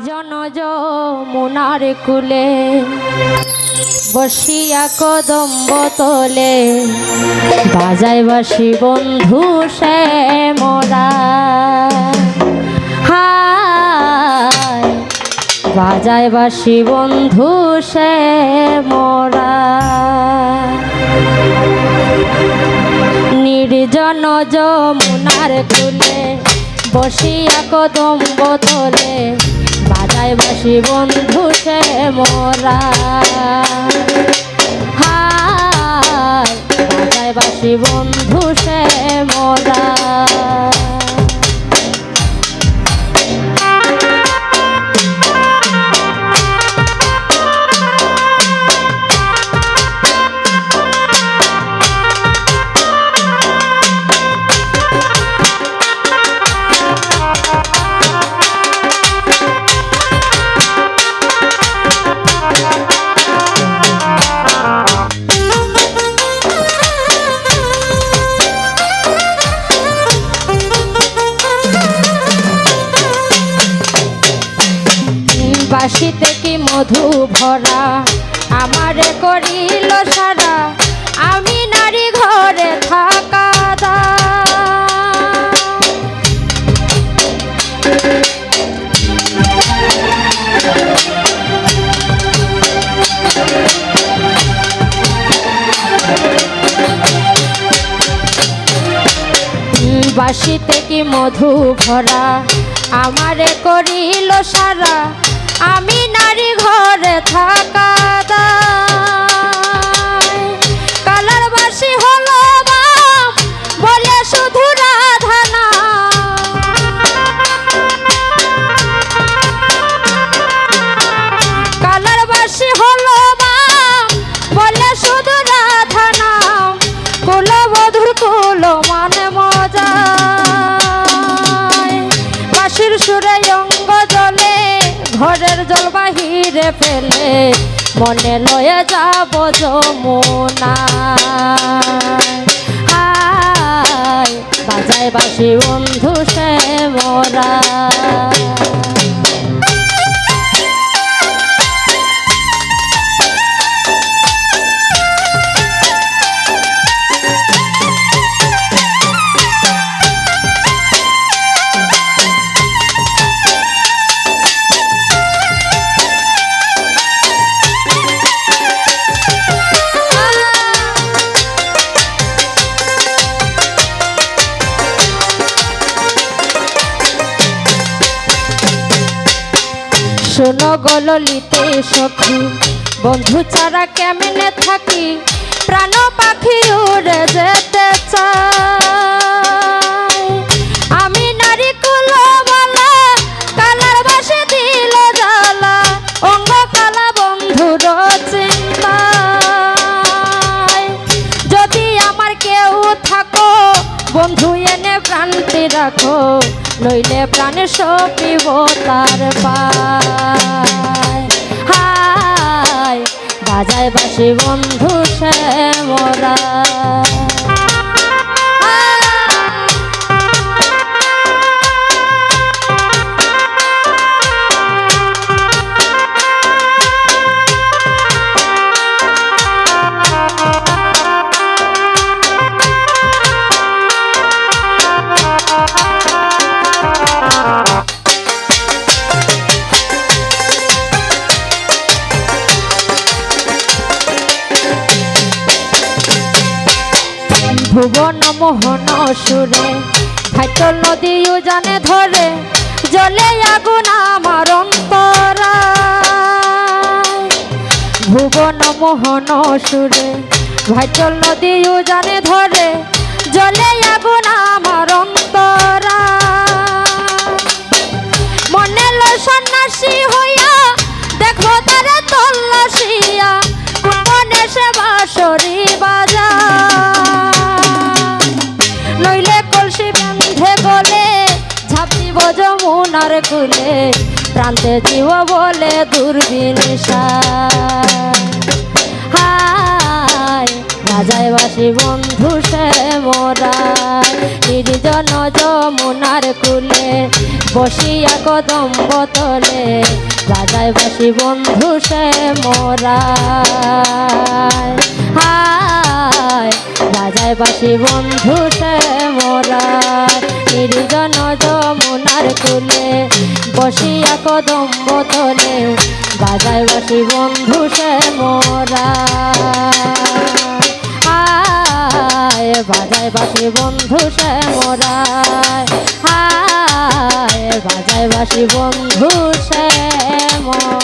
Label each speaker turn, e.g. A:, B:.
A: নির্জন যমুনার কূলে বসিয়া কদম্ব তলে বাজায় বাসি বন্ধু সে মোরা হায় বাজায় বাসি বন্ধু সে মোরা নির্জন যমুনার কূলে বসিয়া কদম্ব তলে বাজায় বাসি বন্ধু সে মোরা হায় বাজায় বাসি বন্ধু সে মোরা বাঁশিতে কি মধু ভরা আমারে করিল সারা আমি নারী ঘরে থাকা বাঁশিতে কি মধু ভরা আমারে করিল সারা আমি নারী ঘরে থাকা কালার বাসি হলো বলে শুধু রাধা না কালার বাসি হলো বলে শুধু রাধা না কুল বধুর কুল মানে মজা বাসির সুরে অঙ্গ জলে ঘরের জল বাহিরে ফেলে মনে লয়ে যাব যমুনা হায় বাজায় বাসি বন্ধু সে মোরা শোনো গললিতে সখী বন্ধু ছাড়া কেমনে থাকি প্রাণ পাখি উড়ে যেতে চাই আমি নারী কুলবালা কালার বাসে দিল জ্বালা অঙ্গ কালা বন্ধুর চিন্তা যদি আমার কেউ থাকো বন্ধু এনে প্রান্তি রাখো নইলে প্রাণে সপিব তার পায় হায় বাজায় বাসি বন্ধু সে মোরা ভুবন মোহন সুরে ভাইটল নদীও জানে ধরে জলে আগুন আমার অন্তরায় ভুবন মোহন সুরে ভাইটল নদীও জানে ধরে জলে আগুন আমার অন্তরায় মনে লো সন্ন্যাসী হইয়া দেখো তারে তল্লাশিয়া কোনে সে বাঁশরি বাজা যমুনার কূলে প্রান্তে জীব বলে দূরবীন হায় বাজায় বাসি বন্ধু সে মোরায় নির্জন যমুনার কুলে বসিয়া কদম বোতলে বাজায় বাসি বন্ধু সে মোরায় হায় বাজায় বাসি বন্ধু সে মোরায় নির্জন যমুনার কুলে বসিয়া কদম বোতলে বাজায় বাসি বন্ধু সে মোরায় বাজায় বাসি বন্ধু সে মোরায় হায় বাজায় বাসি বন্ধু সে মোরায়।